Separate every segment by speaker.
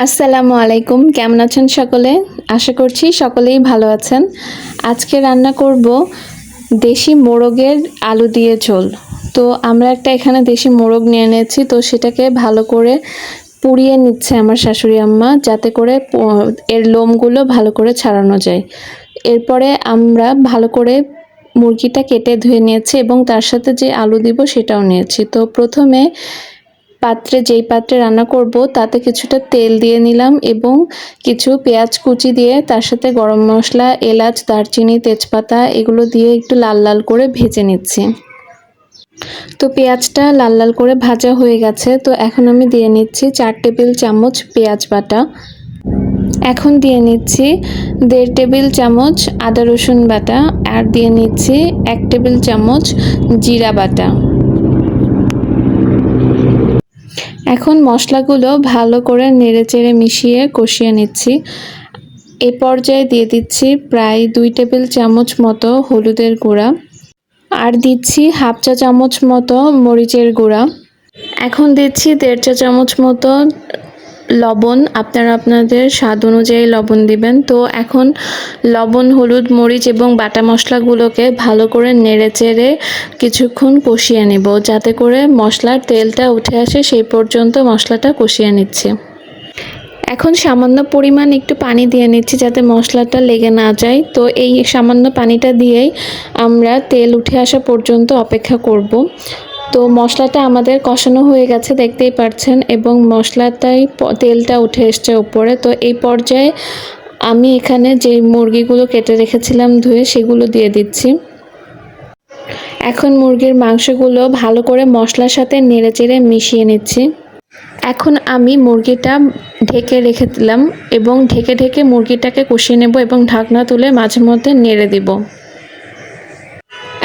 Speaker 1: আসসালামু আলাইকুম, কেমন আছেন সকলে? আশা করছি সকলেই ভালো আছেন। আজকে রান্না করব দেশি মোরগের আলু দিয়ে ঝোল। তো আমরা এখানে দেশি মোরগ নিয়ে নিয়েছি, তো সেটাকে ভালো করে পুড়িয়ে নিচ্ছে আমার শাশুড়ি আম্মা, যাতে করে এর লোমগুলো ভালো করে ছাড়ানো যায়। এরপরে আমরা ভালো করে মুরগিটা কেটে ধুয়ে নিয়েছি এবং তার সাথে যে আলু দিব সেটাও নিয়েছি। তো প্রথমে যেই পাত্রে রান্না করব তাতে কিছুটা তেল দিয়ে নিলাম এবং কিছু পেঁয়াজ কুচি দিয়ে তার সাথে গরম মশলা, এলাচ, দারচিনি, তেজপাতা এগুলো দিয়ে একটু লাল লাল করে ভেজে নিচ্ছি। তো পেঁয়াজটা লাল লাল করে ভাজা হয়ে গেছে। তো এখন আমি দিয়ে নিচ্ছি 4 টেবিল চামচ পেঁয়াজ বাটা। এখন দিয়ে নিচ্ছি 1.5 টেবিল চামচ আদা রসুন বাটা, আর দিয়ে নিচ্ছি 1 টেবিল চামচ জিরা বাটা। এখন মশলাগুলো ভালো করে নেড়েচেড়ে মিশিয়ে কষিয়ে নিচ্ছি। এই পর্যায়ে দিয়ে দিচ্ছি প্রায় 2 টেবিল চামচ মতো হলুদের গুঁড়া, আর দিচ্ছি হাফ চা চামচ মতো মরিচের গুঁড়া। এখন দিচ্ছি 1.5 চা চামচ মতো লবণ, আপনারা আপনাদের স্বাদ অনুযায়ী লবণ দিবেন। তো এখন লবণ, হলুদ, মরিচ এবং বাটা মশলাগুলোকে ভালো করে নেড়েচেড়ে কিছুক্ষণ কষিয়ে নেব, যাতে করে মশলার তেলটা উঠে আসে সেই পর্যন্ত মশলাটা কষিয়ে নিচ্ছি। এখন সামান্য পরিমাণ একটু পানি দিয়ে নিচ্ছি যাতে মশলাটা লেগে না যায়। তো এই সামান্য পানিটা দিয়েই আমরা তেল উঠে আসা পর্যন্ত অপেক্ষা করব। তো মশলাটা আমাদের কষানো হয়ে গেছে, দেখতেই পাচ্ছেন, এবং মশলাটাই তেলটা উঠে এসছে উপরে। তো এই পর্যায়ে আমি এখানে যে মুরগিগুলো কেটে রেখেছিলাম ধুয়ে, সেগুলো দিয়ে দিচ্ছি। এখন মুরগির মাংসগুলো ভালো করে মশলার সাথে নেড়েচেড়ে মিশিয়ে নিচ্ছি। এখন আমি মুরগিটা ঢেকে রেখে দিলাম এবং ঢেকে ঢেকে মুরগিটাকে কষিয়ে নেব এবং ঢাকনা তুলে মাঝে মধ্যে নেড়ে দিব।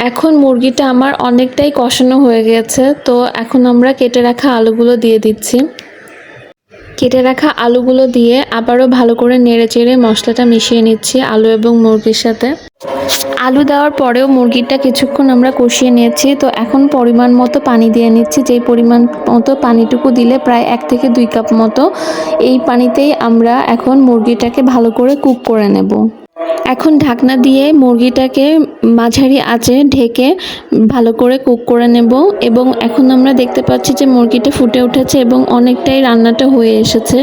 Speaker 1: এখন মুরগিটা আমার অনেকটাই কষানো হয়ে গেছে। তো এখন আমরা কেটে রাখা আলুগুলো দিয়ে দিচ্ছি। কেটে রাখা আলুগুলো দিয়ে আবারও ভালো করে নেড়েচেড়ে মশলাটা মিশিয়ে নিচ্ছি আলু এবং মুরগির সাথে। আলু দেওয়ার পরেও মুরগিটা কিছুক্ষণ আমরা কষিয়ে নিয়েছি। তো এখন পরিমাণ মতো পানি দিয়ে নিচ্ছি, যেই পরিমাণ মতো পানিটুকু দিলে প্রায় 1 থেকে 2 কাপ মতো। এই পানিতেই আমরা এখন মুরগিটাকে ভালো করে কুক করে নেব। এখন ঢাকনা দিয়ে মুরগিটাকে মাঝারি আঁচে ঢেকে ভালো করে কুক করে নেব এবং এখন আমরা দেখতে পাচ্ছি যে মুরগিটা ফুটে উঠেছে এবং অনেকটাই রান্নাটা হয়ে এসেছে।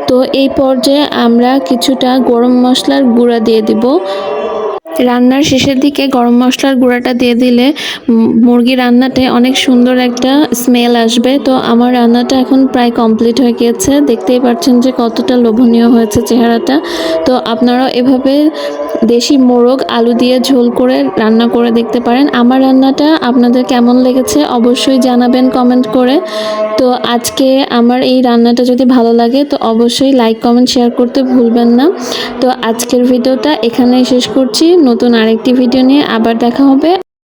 Speaker 1: তো এই পর্যায়ে আমরা কিছুটা গরম মশলার গুঁড়া দিয়ে দিব। রান্নার শেষের দিকে গরম মশলার গুঁড়াটা দিয়ে দিলে মুরগি রান্নাতে অনেক সুন্দর একটা স্মেল আসবে। তো আমার রান্নাটা এখন প্রায় কমপ্লিট হয়ে গিয়েছে, দেখতেই পাচ্ছেন যে কতটা লোভনীয় হয়েছে চেহারাটা। তো আপনারাও এভাবে দেশি মোরগ আলু দিয়ে ঝোল করে রান্না করে দেখতে পারেন। আমার রান্নাটা আপনাদের কেমন লেগেছে অবশ্যই জানাবেন কমেন্ট করে। তো আজকে আমার এই রান্নাটা যদি ভালো লাগে তো অবশ্যই লাইক, কমেন্ট, শেয়ার করতে ভুলবেন না। তো আজকের ভিডিওটা এখানেই শেষ করছি। নতুন আরেকটি ভিডিও নিয়ে আবার দেখা হবে।